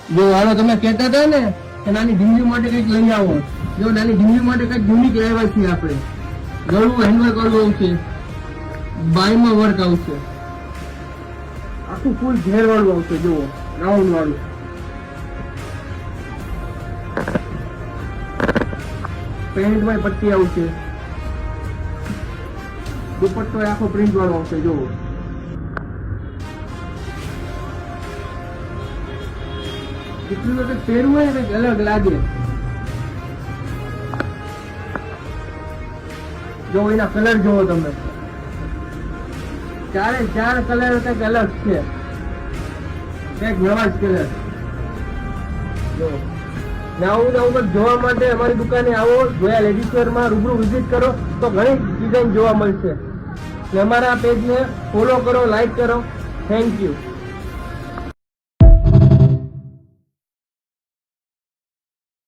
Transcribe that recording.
જો હાલો તમે કહેતા હતા ને કે નાની ઢીંગલી માટે કંઈક લઈ આવો. જો નાની ઢીંગલી માટે કંઈક યુનિક લાવ્યા છીએ આપણે. ગળું હેન્ડવર્ક વાળું આવશે, બાયમાં વર્ક આવશે, આખું ફૂલ ઘેર વાળું આવશે. જુઓ રાઉન્ડ વાળું. પેન્ટમાં પટ્ટી આવશે, દુપટ્ટો આખો પ્રિન્ટ વાળો આવશે. જુઓ એટલું તો પહેરવું હોય ને કંઈક અલગ લાગે. જો એના કલર જોવો તમે, ચારે ચાર કલર કંઈક અલગ છે, કંઈક નવા જ કલર. જો નવું નવું જોવા માટે અમારી દુકાને આવો, જોયા લેડીઝ વેરમાં રૂબરૂ વિઝિટ કરો તો ઘણી ડિઝાઇન જોવા મળશે. અમારા પેજને ફોલો કરો, લાઈક કરો. Thank you.